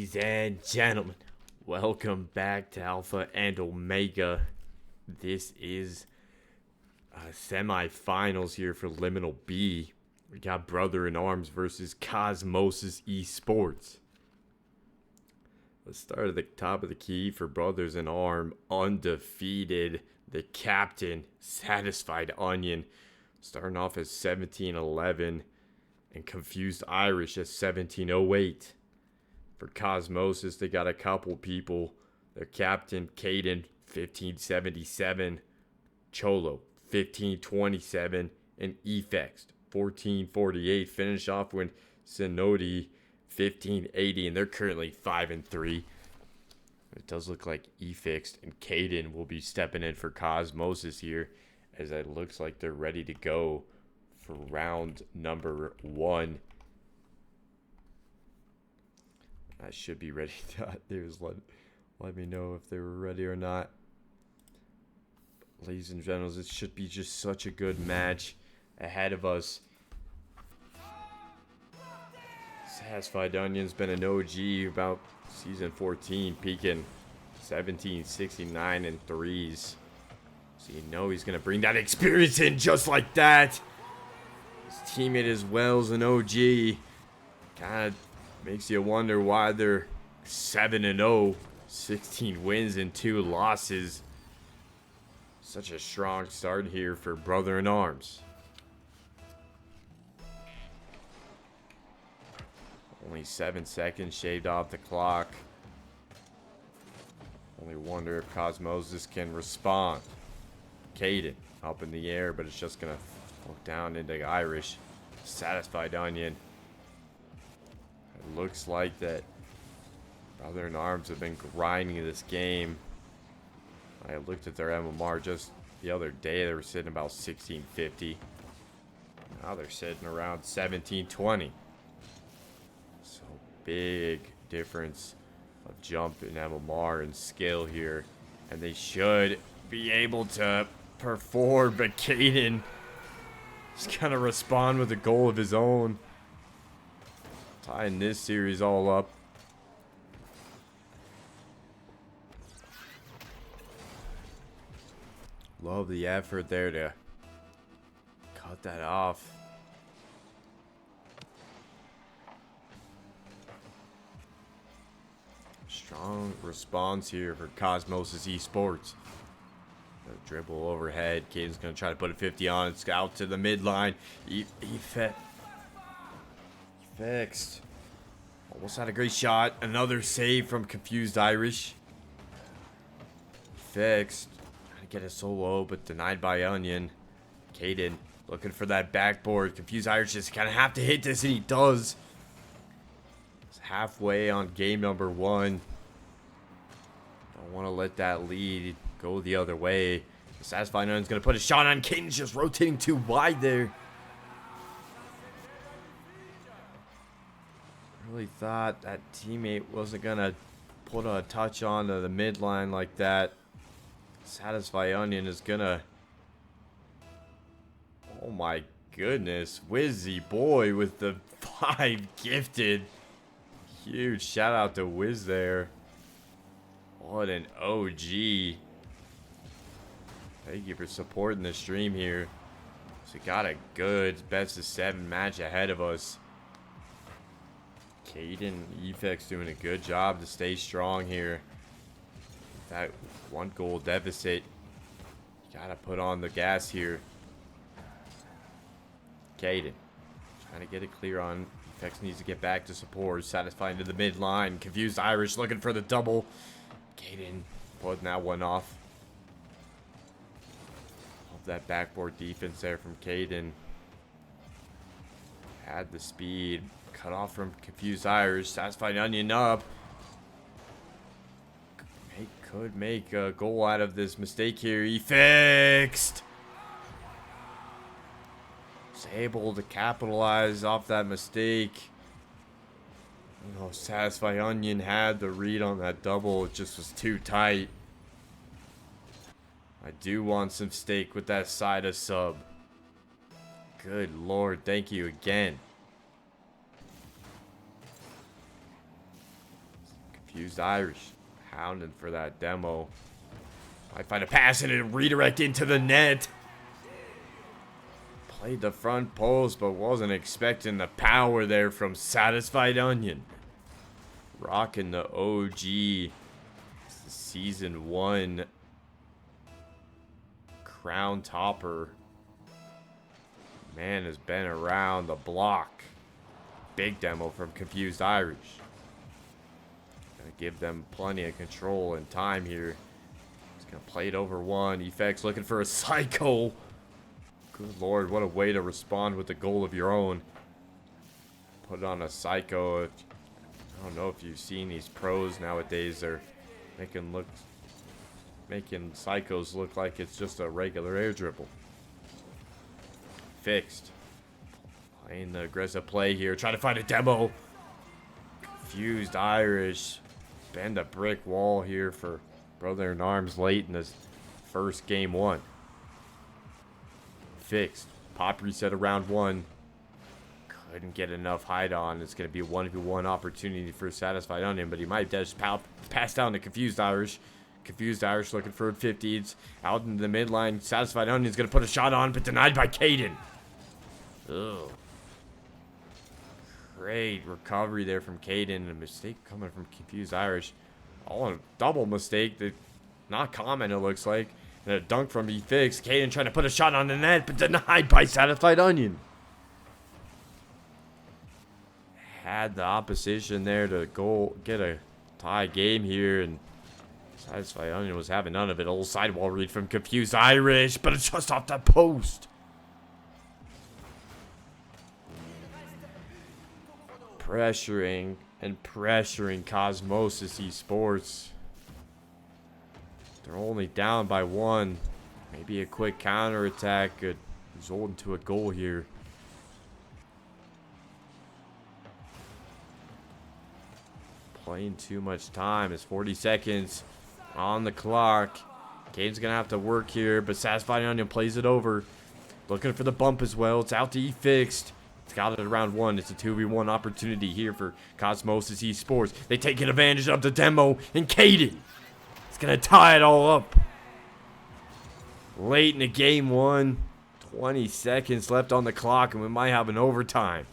Ladies and gentlemen, welcome back to Alpha and Omega. This is semifinals here for Liminal B. We got Brother in Arms versus Kozmosis Esports. Let's start at the top of the key for Brothers in Arm. Undefeated. The captain, Satisfied Onion, starting off as 1711. And Confused Irish at 1708. For Kozmosis, they got a couple people. Their captain, Caden, 1577. Cholo, 1527. And Efext, 1448. Finish off with Sinodi, 1580. And they're currently 5-3. It does look like Efext and Caden will be stepping in for Kozmosis here, as it looks like they're ready to go for round number 1. I should be ready to let me know if they were ready or not. Ladies and gentlemen, it should be just such a good match ahead of us. Satisfied Onion's been an OG about season 14, peaking 1769 in threes. So you know he's going to bring that experience in just like that. His teammate as well as an OG. Kind of makes you wonder why they're 7-0, 16 wins and 2 losses. Such a strong start here for Brother in Arms. Only 7 seconds shaved off the clock. Only wonder if Kozmosis can respond. Caden up in the air, but it's just going to look down into Irish. Satisfied Onion. It looks like that Brother in Arms have been grinding this game. I looked at their MMR just the other day. They were sitting about 1650. Now they're sitting around 1720. So big difference of jump in MMR and skill here. And they should be able to perform, but Caden is going to respond with a goal of his own. Tying this series all up. Love the effort there to cut that off. Strong response here for Kozmosis Esports. A dribble overhead. Caden's going to try to put a 50 on. It's out to the midline. Fixed. Almost had a great shot. Another save from Confused Irish. Fixed. Trying to get a solo, but denied by Onion. Caden looking for that backboard. Confused Irish just kind of have to hit this, and he does. It's halfway on game number 1. Don't want to let that lead go the other way. Satisfied Onion's going to put a shot on. Caden's just rotating too wide there. Really thought that teammate wasn't going to put a touch onto the midline like that. Satisfied Onion is going to... Oh my goodness. Wizzy boy with the 5 gifted. Huge shout out to Wiz there. What an OG. Thank you for supporting the stream here. So we got a good best of 7 match ahead of us. Caden Efex doing a good job to stay strong here. That 1 goal deficit. You gotta put on the gas here. Caden trying to get it clear on. Efex needs to get back to support. Satisfying to the midline. Confused Irish looking for the double. Caden putting that one off. Love that backboard defense there from Caden. Had the speed. Cut off from Confused Irish. Satisfied Onion up. Could make a goal out of this mistake here. He fixed. Was able to capitalize off that mistake. Oh, Satisfied Onion had the read on that double. It just was too tight. I do want some steak with that side of sub. Good Lord, thank you again. Confused Irish. Hounding for that demo. Might find a pass and a redirect into the net. Played the front post, but wasn't expecting the power there from Satisfied Onion. Rocking the OG. It's the Season 1 crown topper. Man has been around the block. Big demo from Confused Irish. Gonna give them plenty of control and time here. He's gonna play it over one. Effects looking for a psycho. Good lord, what a way to respond with a goal of your own. Put it on a psycho. I don't know if you've seen these pros nowadays. They're making psychos look like it's just a regular air dribble. Fixed. Playing the aggressive play here. Trying to find a demo. Confused Irish. Bend a brick wall here for Brother in Arms late in this first game one. Fixed. Pop reset around one. Couldn't get enough height on. It's going to be a 1v1 opportunity for Satisfied Onion, but he might just pass down to Confused Irish. Confused Irish looking for a 50. It's out in the midline. Satisfied Onion's going to put a shot on, but denied by Caden. Ugh. Great recovery there from Caden. A mistake coming from Confused Irish. All a double mistake. That not common, it looks like. And a dunk from E-Fix. Caden trying to put a shot on the net, but denied by Satisfied Onion. Had the opposition there to go get a tie game here, and Satisfied Onion was having none of it. Old sidewall read from Confused Irish, but it's just off that post. Pressuring Kozmosis Esports. They're only down by one. Maybe a quick counterattack could result into a goal here. Playing too much time. It's 40 seconds on the clock. Caden's going to have to work here, but Satisfied Onion plays it over. Looking for the bump as well. It's out to E-Fixed. It's got it around one. It's a 2v1 opportunity here for Kozmosis Esports. They take advantage of the demo, and Caden is going to tie it all up. Late in the game one. 20 seconds left on the clock, and we might have an overtime.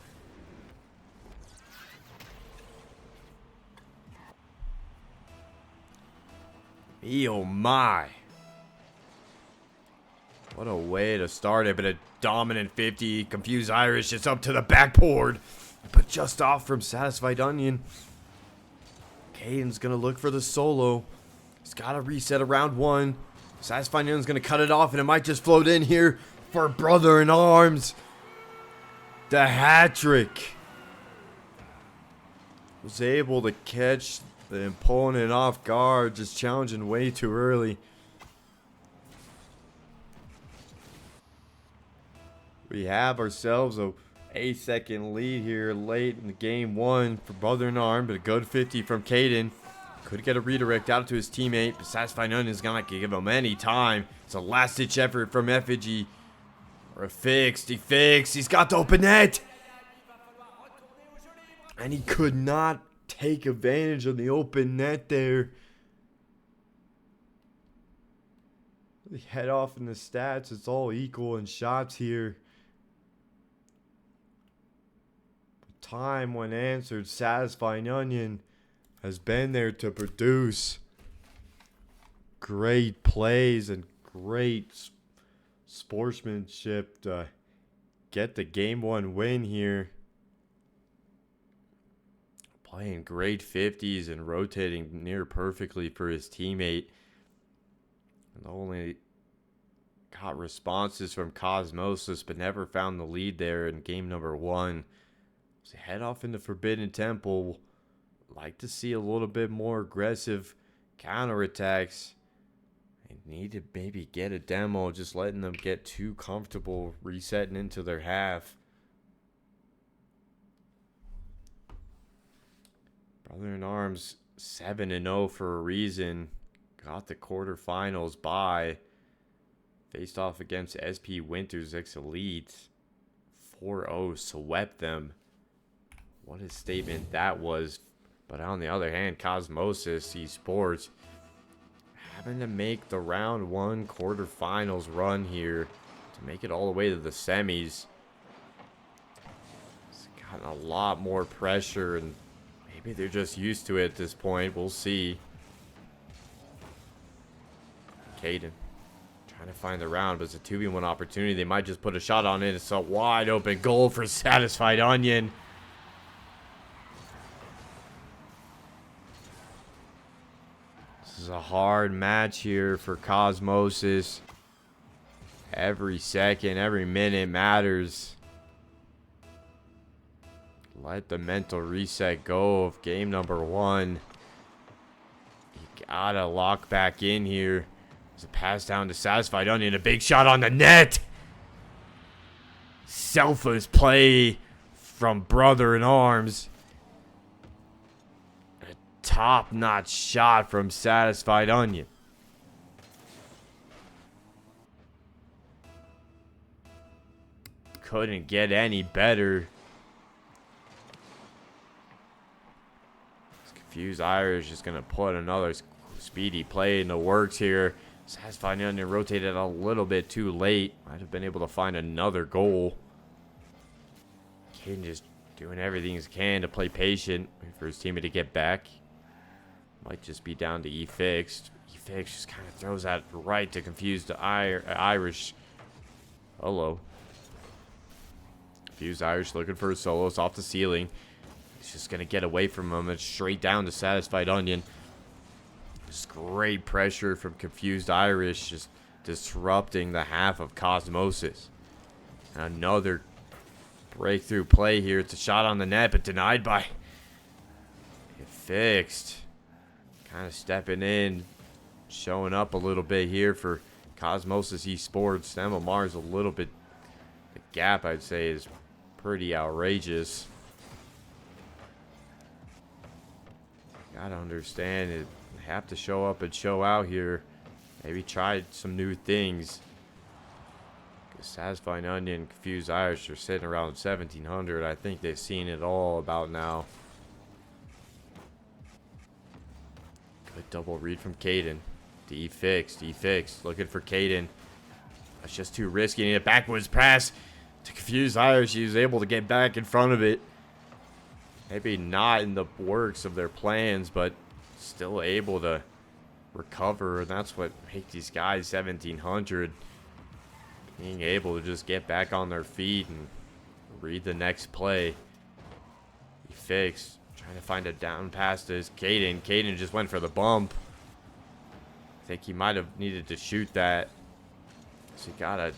Oh my. What a way to start it, but a dominant 50. Confused Irish is up to the backboard, but just off from Satisfied Onion. Caden's going to look for the solo. He's got to reset around one. Satisfied Onion's going to cut it off, and it might just float in here for Brother in Arms. The hat trick. Was able to catch the opponent off guard, just challenging way too early. We have ourselves a 8-second lead here late in the game one for Brother in Arm, but a good 50 from Caden. Could get a redirect out to his teammate, but Satisfied Onion is going to give him any time. It's a last-ditch effort from Effigy. Or a fixed. He fixed. He's got the open net. And he could not take advantage of the open net there. Head off in the stats. It's all equal in shots here. Time when answered, Satisfying Onion has been there to produce great plays and great sportsmanship to get the game one win here. Playing great 50s and rotating near perfectly for his teammate. And only got responses from Kozmosis, but never found the lead there in game number one. So head off into Forbidden Temple. Like to see a little bit more aggressive counterattacks. They need to maybe get a demo, just letting them get too comfortable resetting into their half. Brother in Arms 7-0 for a reason. Got the quarterfinals bye. Faced off against SP Winters X Elite. 4-0, swept them. What a statement that was But on the other hand, Kozmosis Esports having to make the round 1 quarterfinals run here to make it all the way to the semis. It's gotten a lot more pressure, and maybe they're just used to it at this point. We'll see. Caden trying to find the round, but it's a 2v1 opportunity. They might just put a shot on it. It's a wide open goal for Satisfied Onion. This is a hard match here for Kozmosis. Every second, every minute matters. Let the mental reset go of game number 1. You gotta lock back in here. There's a pass down to Satisfied Onion. A big shot on the net. Selfless play from Brother in Arms. A top-notch shot from Satisfied Onion. Couldn't get any better. This confused Irish is going to put another speedy play in the works here. Satisfied Onion rotated a little bit too late. Might have been able to find another goal. Caden just doing everything he can to play patient. Wait for his teammate to get back. Might just be down to E-Fixed. E-Fixed just kind of throws that right to confuse the Irish. Hello. Confused Irish looking for a solo. It's off the ceiling. He's just going to get away from him and straight down to Satisfied Onion. Just great pressure from Confused Irish, just disrupting the half of Kozmosis. Another breakthrough play here. It's a shot on the net, but denied by Fixed. Kind of stepping in, showing up a little bit here for Kozmosis Esports. MMR's a little bit, the gap I'd say is pretty outrageous. Gotta understand it. Have to show up and show out here. Maybe try some new things. Because Satisfying Onion and Confused Irish are sitting around 1700. I think they've seen it all about now. Good double read from Caden. D-Fixed. D-Fixed. Looking for Caden. That's just too risky. And a backwards pass to Confused Irish. He was able to get back in front of it. Maybe not in the works of their plans, but still able to recover, and that's what makes these guys 1700. Being able to just get back on their feet and read the next play. He fixed, trying to find a down pass to his Caden. Caden just went for the bump. I think he might have needed to shoot that. So he got a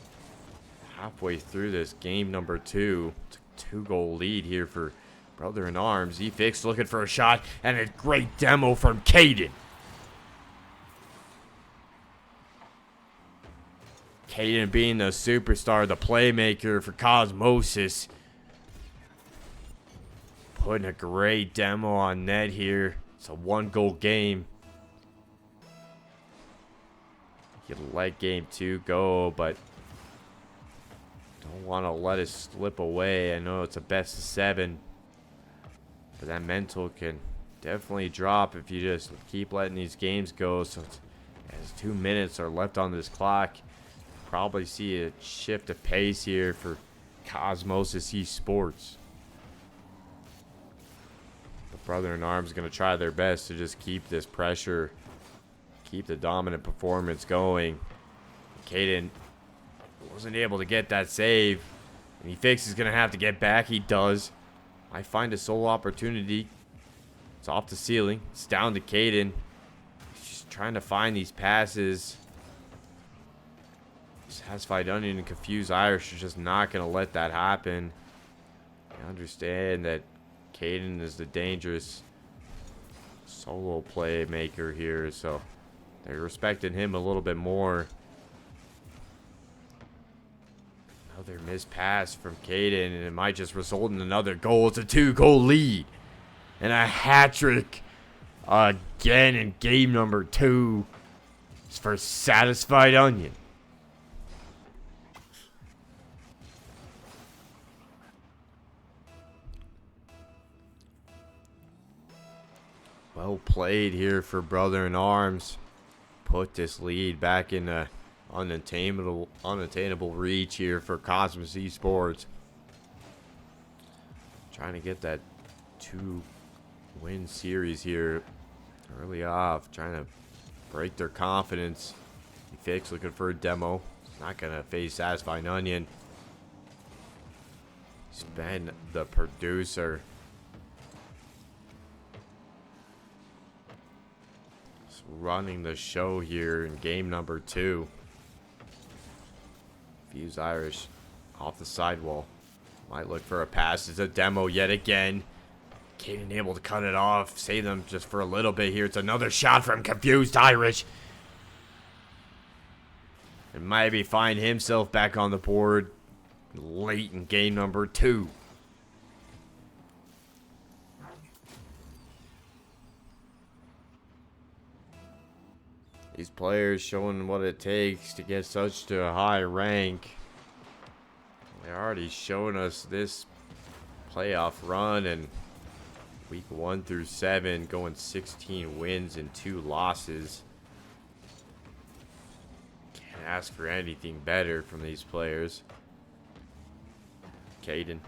halfway through this game number 2. It's a 2-goal lead here for Brother in Arms. E-Fix looking for a shot, and a great demo from Caden. Caden being the superstar, the playmaker for Kozmosis. Putting a great demo on net here. It's a 1-goal game. You let game 2 go, but don't want to let it slip away. I know it's a best of 7. But that mental can definitely drop if you just keep letting these games go. So as 2 minutes are left on this clock, probably see a shift of pace here for Kozmosis Esports. The Brother in Arms going to try their best to just keep this pressure, keep the dominant performance going. Caden wasn't able to get that save, and E-Fix is going to have to get back. He does. I find a solo opportunity. It's off the ceiling. It's down to Caden. He's just trying to find these passes. Satisfied Onion and Confused Irish are just not going to let that happen. I understand that Caden is the dangerous solo playmaker here, so they're respecting him a little bit more. Another missed pass from Caden, and it might just result in another goal. It's a 2-goal lead. And a hat-trick again in game number 2. It's for Satisfied Onion. Well played here for Brother in Arms. Put this lead back in the unattainable reach here for Kozmosis Esports. Trying to get that 2-win series here early off. Trying to break their confidence. Fix looking for a demo. He's not going to face Satisfying Onion. He's been the producer. Just running the show here in game number 2. Fuse Irish off the sidewall. Might look for a pass. It's a demo yet again. Caden able to cut it off. Save them just for a little bit here. It's another shot from Confused Irish. And maybe find himself back on the board late in game number 2. These players showing what it takes to get such a high rank. They already shown us this playoff run and week 1 through 7 going 16 wins and 2 losses. Can't ask for anything better from these players. Caden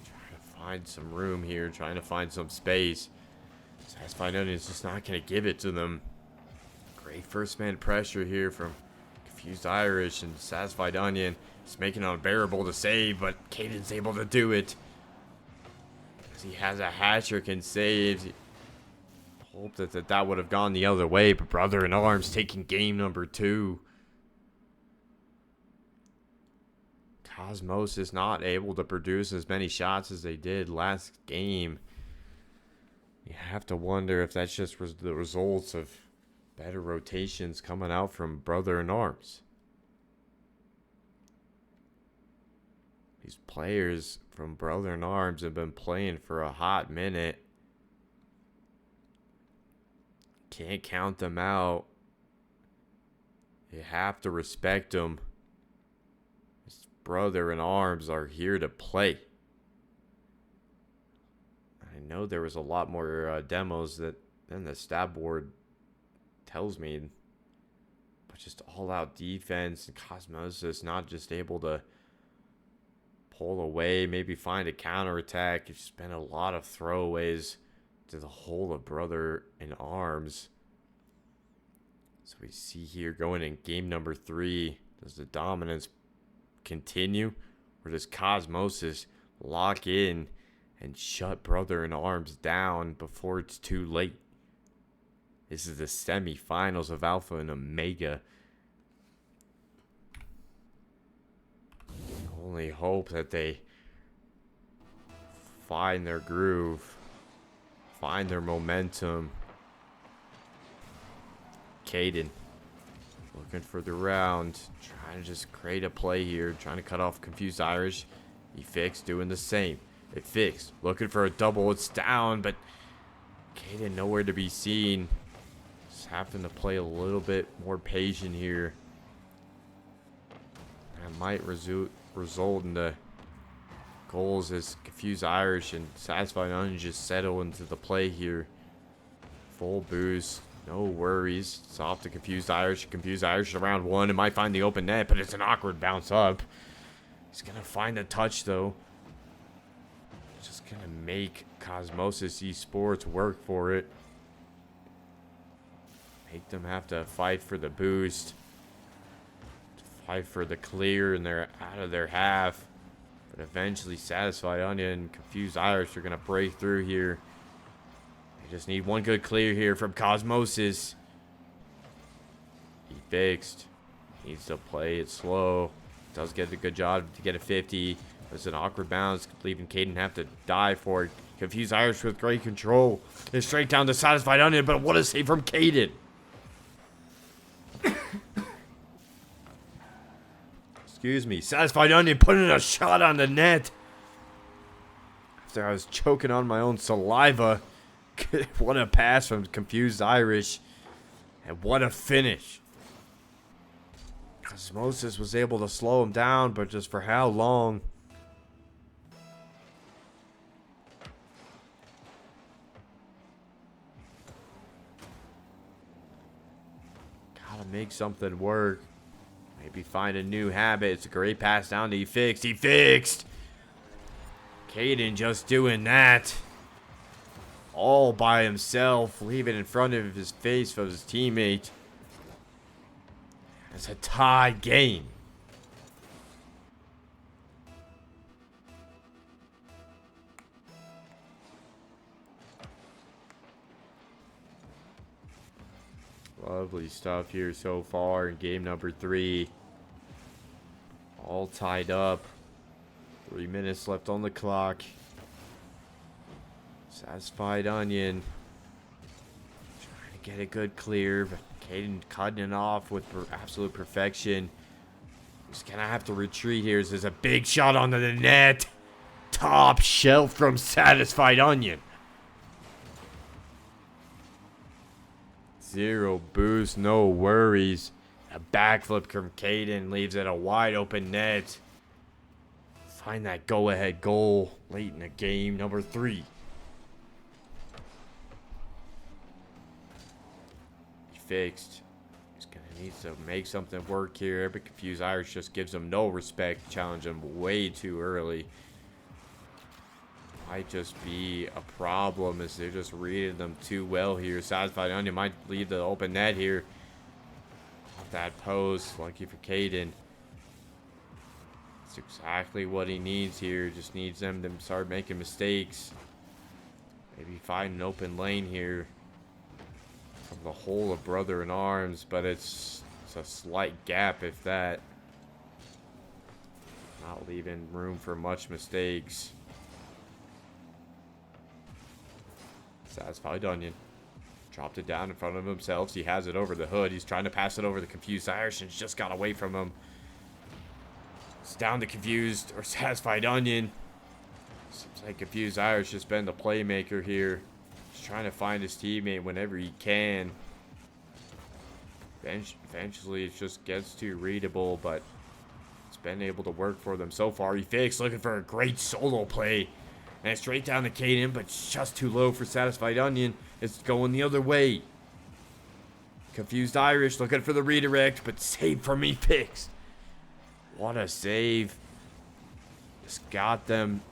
trying to find some room here, trying to find some space. Satisfying Onion is just not going to give it to them. Great first man pressure here from Confused Irish, and Satisfied Onion is making it unbearable to save, but Caden's able to do it. Because he has a hat-trick and saves. Hope that would have gone the other way, but Brother in Arms taking game number 2. Kozmosis not able to produce as many shots as they did last game. You have to wonder if that's just the results of better rotations coming out from Brother in Arms. These players from Brother in Arms have been playing for a hot minute. Can't count them out. You have to respect them. His Brother in Arms are here to play. I know there was a lot more demos than the stat board tells me, but just all-out defense, and Kozmosis not just able to pull away, maybe find a counterattack. It's been a lot of throwaways to the whole of Brother in Arms. So we see here going in game number 3, does the dominance continue, or does Kozmosis lock in and shut Brother in Arms down before it's too late? This is the semifinals of Alpha and Omega. Only hope that they find their groove, find their momentum. Caden looking for the round, trying to just create a play here, trying to cut off Confused Irish. He fixed, doing the same. It fixed, looking for a double. It's down, but Caden nowhere to be seen. Just having to play a little bit more patient here. That might result in the goals as Confused Irish and Satisfied Onion just settle into the play here. Full boost, no worries. It's off to Confused Irish. Confused Irish around 1. It might find the open net, but it's an awkward bounce up. He's going to find a touch, though. Just going to make Kozmosis Esports work for it. Make them have to fight for the boost. Fight for the clear, and they're out of their half. But eventually Satisfied Onion and Confused Irish are going to break through here. They just need one good clear here from Kozmosis. He fixed. Needs to play it slow. Does get a good job to get a 50. It's an awkward bounce, leaving Caden have to dive for it. Confused Irish with great control. It's straight down to Satisfied Onion, but what a save from Caden. Excuse me. Satisfied Onion putting a shot on the net. After I was choking on my own saliva. What a pass from Confused Irish. And what a finish. Kozmosis was able to slow him down, but just for how long? make something work. Maybe find a new habit. It's a great pass down to He Fixed. He Fixed! Caden just doing that. All by himself. Leave it in front of his face of his teammate. It's a tie game. Lovely stuff here so far in game number 3. All tied up. 3 minutes left on the clock. Satisfied Onion. Trying to get a good clear, but Caden cutting it off with absolute perfection. He's going to have to retreat here. There's a big shot onto the net. Top shelf from Satisfied Onion. Zero boost, no worries. A backflip from Caden leaves it a wide open net. Find that go-ahead goal late in the game, number 3. He Fixed. He's going to need to make something work here. But Confused Irish just gives him no respect. Challenge him way too early. Might just be a problem as they're just reading them too well here. Satisfied Onion might leave the open net here. Off that post. Lucky for Caden. That's exactly what he needs here. Just needs them to start making mistakes. Maybe find an open lane here from the whole of Brother in Arms, but it's a slight gap if that. Not leaving room for much mistakes. Satisfied Onion. Dropped it down in front of himself. He has it over the hood. He's trying to pass it over the Confused Irish and just got away from him. It's down to Confused or Satisfied Onion. Seems like Confused Irish has been the playmaker here. Just trying to find his teammate whenever he can. Eventually it just gets too readable, but it's been able to work for them so far. He Fixed, looking for a great solo play. And it's straight down to Caden, but just too low for Satisfied Onion. It's going the other way. Confused Irish looking for the redirect, but saved from He Fixed. What a save. Just got them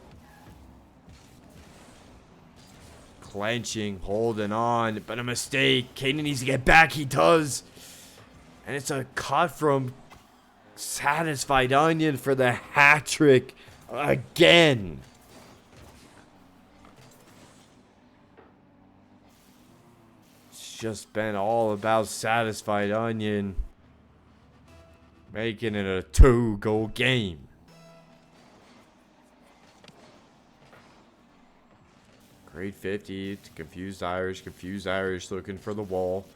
clenching, holding on, but a mistake. Caden needs to get back. He does. And it's a cut from Satisfied Onion for the hat trick again. Just been all about Satisfied Onion making it a 2-goal game. Great 50 to Confused Irish. Confused Irish looking for the wall.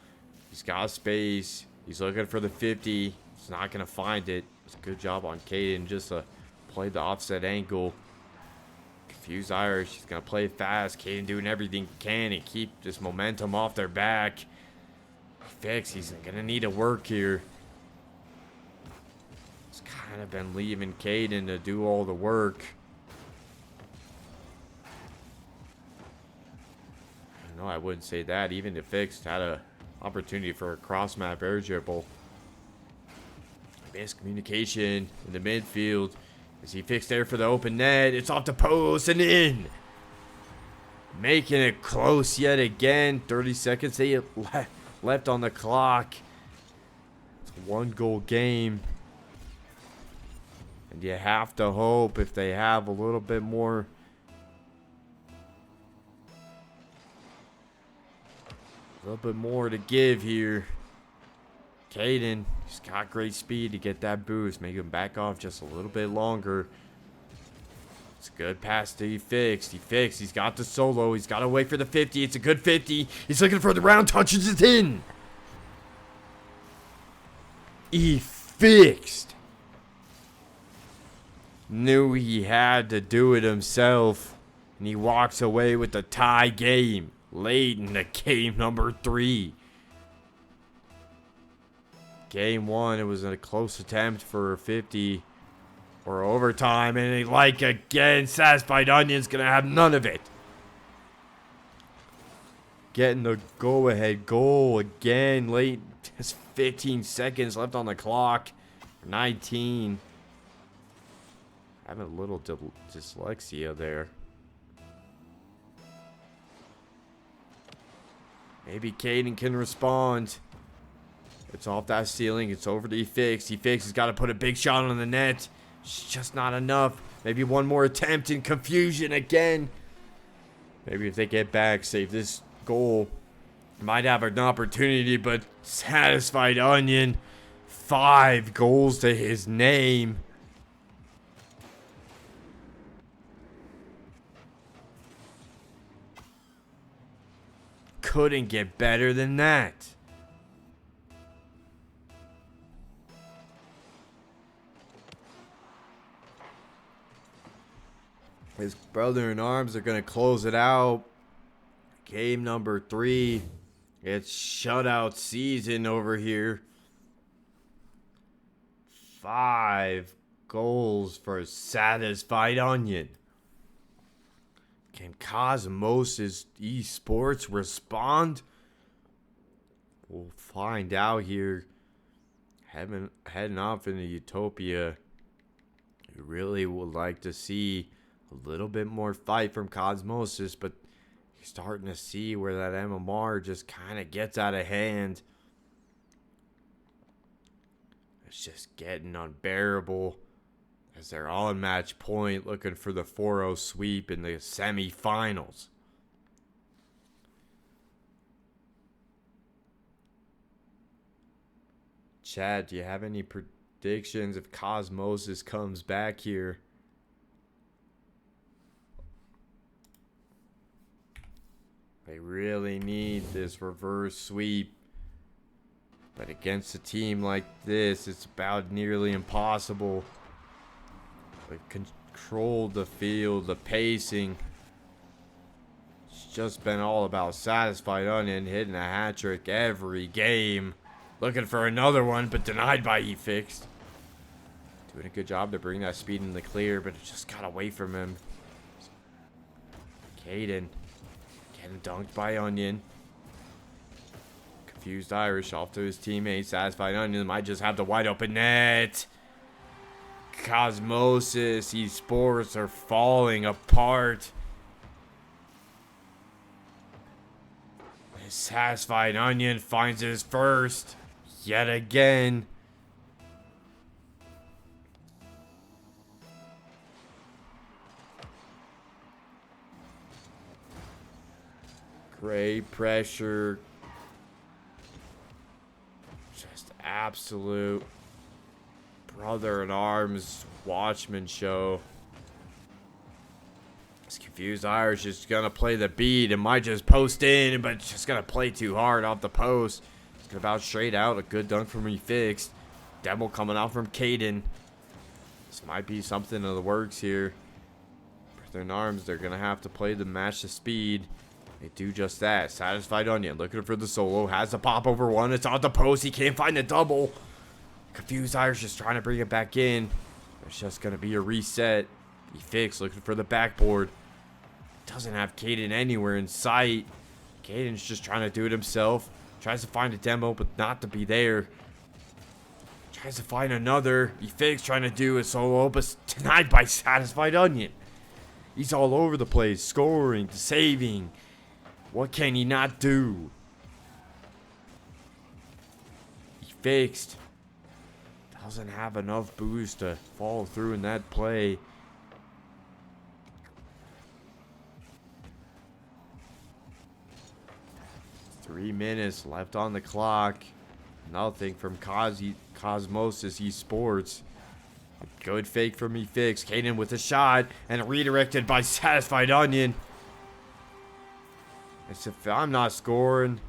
He's got space. He's looking for the 50. He's not going to find it. It's a good job on Caden just to play the offset angle. Confused Irish, he's going to play fast. Caden doing everything he can and keep this momentum off their back. Fix, he's going to need to work here. He's kind of been leaving Caden to do all the work. No, I wouldn't say that. Even if Fix had an opportunity for a cross-map air dribble. Miscommunication in the midfield. As He Fixed there for the open net. It's off the post and in. Making it close yet again. 30 seconds left on the clock. It's a 1-goal game. And you have to hope if they have a little bit more. A little bit more to give here. Caden, he's got great speed to get that boost. Make him back off just a little bit longer. It's a good pass to He Fixed. He Fixed. He's got the solo. He's got to wait for the 50. It's a good 50. He's looking for the round. Touches it in. He Fixed. Knew he had to do it himself. And he walks away with the tie game. Late in the game number 3. Game 1, it was a close attempt for 50 or overtime, and like again, Satisfied Onion's gonna have none of it. Getting the go-ahead goal again late. Just 15 seconds left on the clock. 19. Having a little dyslexia there. Maybe Caden can respond. It's off that ceiling. It's over to E-Fix. E-Fix has got to put a big shot on the net. It's just not enough. Maybe one more attempt in confusion again. Maybe if they get back, save this goal. Might have an opportunity, but Satisfied Onion. 5 goals to his name. Couldn't get better than that. His brother-in-arms are going to close it out. Game number 3. It's shutout season over here. 5 goals for Satisfied Onion. Can Kozmosis Esports respond? We'll find out here. Heading off into Utopia. I really would like to see a little bit more fight from Kozmosis, but you're starting to see where that MMR just kind of gets out of hand. It's just getting unbearable as they're on match point looking for the 4-0 sweep in the semifinals. Chad, do you have any predictions if Kozmosis comes back here? They really need this reverse sweep. But against a team like this, it's about nearly impossible. They've controlled the field, the pacing. It's just been all about Satisfied Onion hitting a hat trick every game. Looking for another one, but denied by E-Fix. Doing a good job to bring that speed in the clear, but it just got away from him. Caden getting dunked by Onion. Confused Irish off to his teammate. Satisfied Onion might just have the wide open net. Kozmosis Esports are falling apart. Satisfied Onion finds his first yet again. Great pressure. Just absolute brother-in-arms watchman show. This confused Irish is going to play the beat and might just post in, but just going to play too hard off the post. It's going to bounce straight out. A good dunk from E-Fix. Demo coming out from Caden. This might be something in the works here. Brother-in-arms, they're going to have to play the match the speed. They do just that. Satisfied Onion looking for the solo. Has the pop over one. It's on the post. He can't find the double. Confused Irish just trying to bring it back in. There's just going to be a reset. E-Fix looking for the backboard. Doesn't have Caden anywhere in sight. Caden's just trying to do it himself. Tries to find a demo, but not to be there. Tries to find another. E-Fix trying to do a solo, but denied by Satisfied Onion. He's all over the place. Scoring, saving. What can he not do? E-Fix doesn't have enough boost to follow through in that play. Three minutes left on the clock. Nothing from Kozmosis Esports. A good fake from E-Fix. Caden with a shot and redirected by Satisfied Onion. As if I'm not scoring.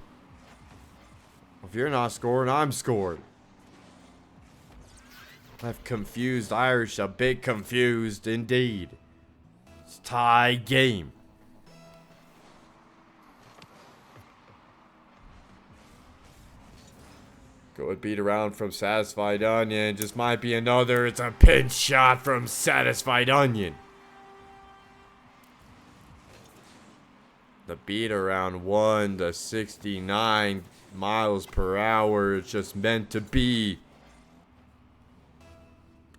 If you're not scoring, I'm scoring. Left confused Irish, a bit confused indeed. It's tie game. Good beat around from Satisfied Onion. Just might be another. It's a pinch shot from Satisfied Onion. The beat around 1 to 69. miles per hour. It's just meant to be.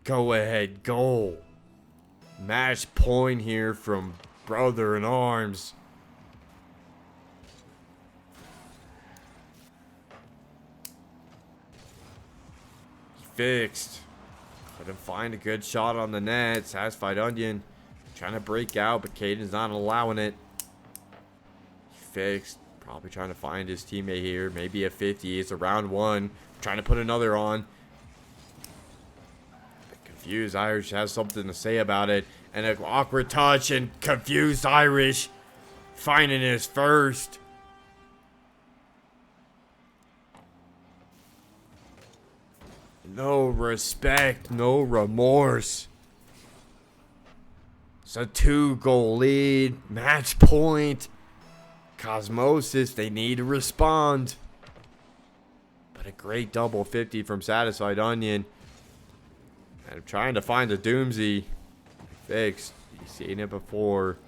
Go ahead goal. Match point here from Brother in Arms. Fixed. Couldn't find a good shot on the net. Satisfied Onion trying to break out, but Caden's not allowing it. Fixed. Probably trying to find his teammate here. Maybe a 50. It's a round one. Trying to put another on. But Confused Irish has something to say about it. And an awkward touch, and Confused Irish finding his first. No respect, no remorse. It's a 2-goal lead. Match point. Kozmosis, they need to respond. But a great double 50 from Satisfied Onion. And I'm trying to find the Doomsy. Fixed. You've seen it before.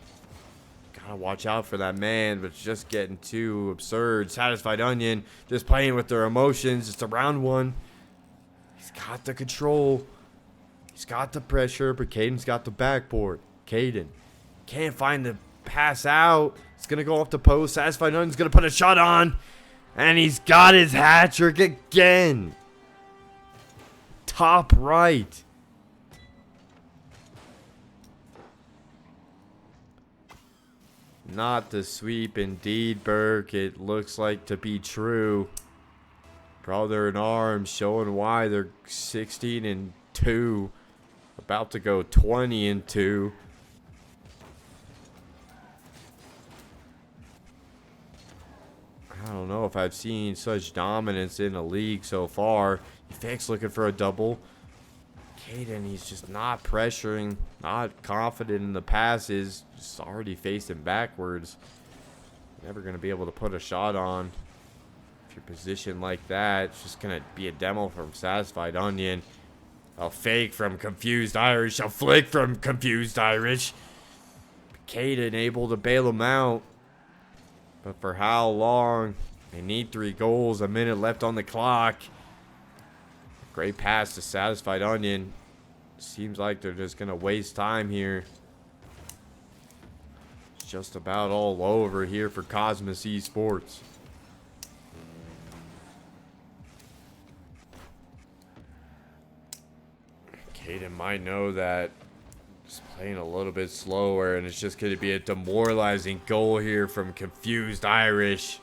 Gotta watch out for that man, but it's just getting too absurd. Satisfied Onion just playing with their emotions. It's a round one. He's got the control. He's got the pressure, but Caden's got the backboard. Caden can't find the pass out. It's going to go off the post. Satisfied Onion's going to put a shot on. And he's got his hat trick again. Top right. Not the sweep indeed, Burke. It looks like to be true. Brother in Arms showing why they're 16-2. About to go 20-2. I don't know if I've seen such dominance in the league so far. Fix looking for a double. Caden, he's just not pressuring, not confident in the passes. Just already facing backwards. Never going to be able to put a shot on. If you're positioned like that, it's just going to be a demo from Satisfied Onion. A fake from Confused Irish. A flick from Confused Irish. Caden able to bail him out. But for how long? They need 3 goals. A minute left on the clock. Great pass to Satisfied Onion. Seems like they're just going to waste time here. It's just about all over here for Kozmosis Esports. Caden might know that just playing a little bit slower, and it's just going to be a demoralizing goal here from Confused Irish.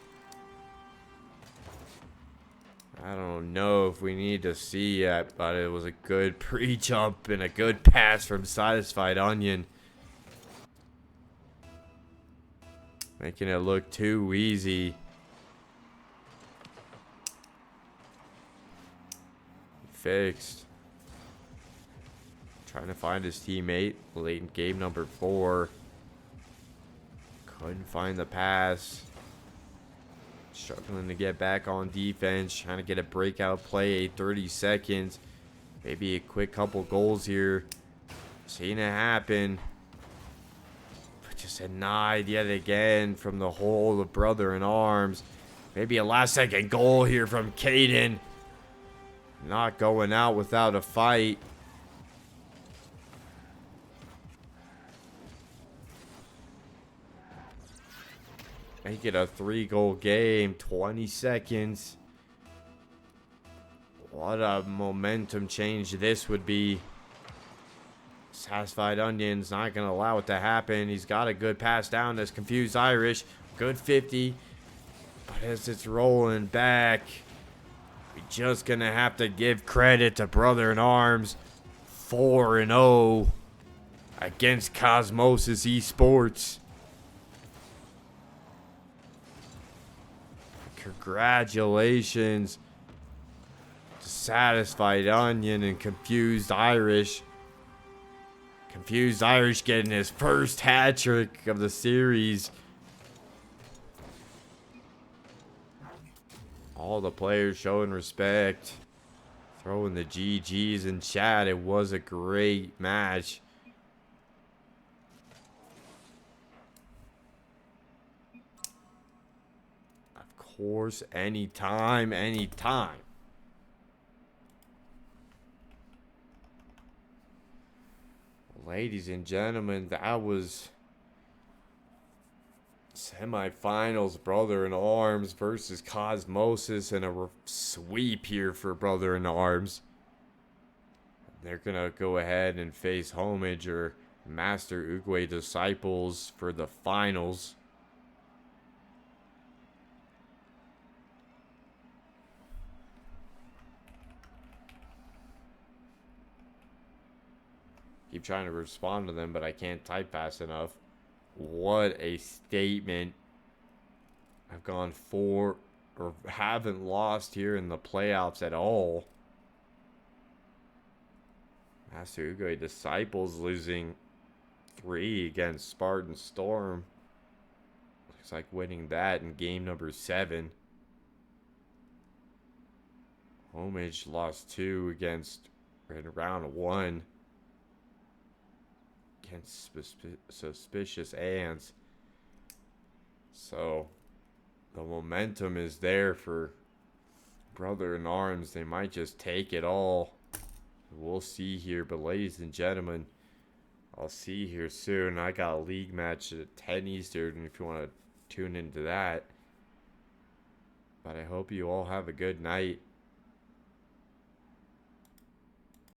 I don't know if we need to see it, but it was a good pre-jump and a good pass from Satisfied Onion. Making it look too easy. Fixed. Trying to find his teammate late in game number 4. Couldn't find the pass. Struggling to get back on defense. Trying to get a breakout play. 30 seconds. Maybe a quick couple goals here. Seen it happen. But just denied yet again from the whole of Brother in Arms. Maybe a last second goal here from Caden. Not going out without a fight. Make it a 3-goal game, 20 seconds. What a momentum change this would be. Satisfied Onion's not going to allow it to happen. He's got a good pass down. That's Confused Irish. Good 50. But as it's rolling back, we're just going to have to give credit to Brother in Arms. 4-0 against Kozmosis Esports. Congratulations to Satisfied Onion and Confused Irish. Confused Irish getting his first hat trick of the series. All the players showing respect. Throwing the GGs in chat. It was a great match. course, anytime, anytime. Ladies and gentlemen, that was semifinals, Brother in Arms versus Kozmosis, and a sweep here for Brother in Arms. They're gonna go ahead and face Homage or Master Uguay Disciples for the finals. Keep trying to respond to them, but I can't type fast enough. What a statement. I've gone 4 or haven't lost here in the playoffs at all. Master Uguay Disciples losing 3 against Spartan Storm. Looks like winning that in game number 7. Homage lost 2 against in round 1 against Suspicious Ants. So the momentum is there for Brother in Arms. They might just take it all. We'll see here, but ladies and gentlemen, I'll see you here soon. I got a league match at 10 Eastern if you want to tune into that. But I hope you all have a good night.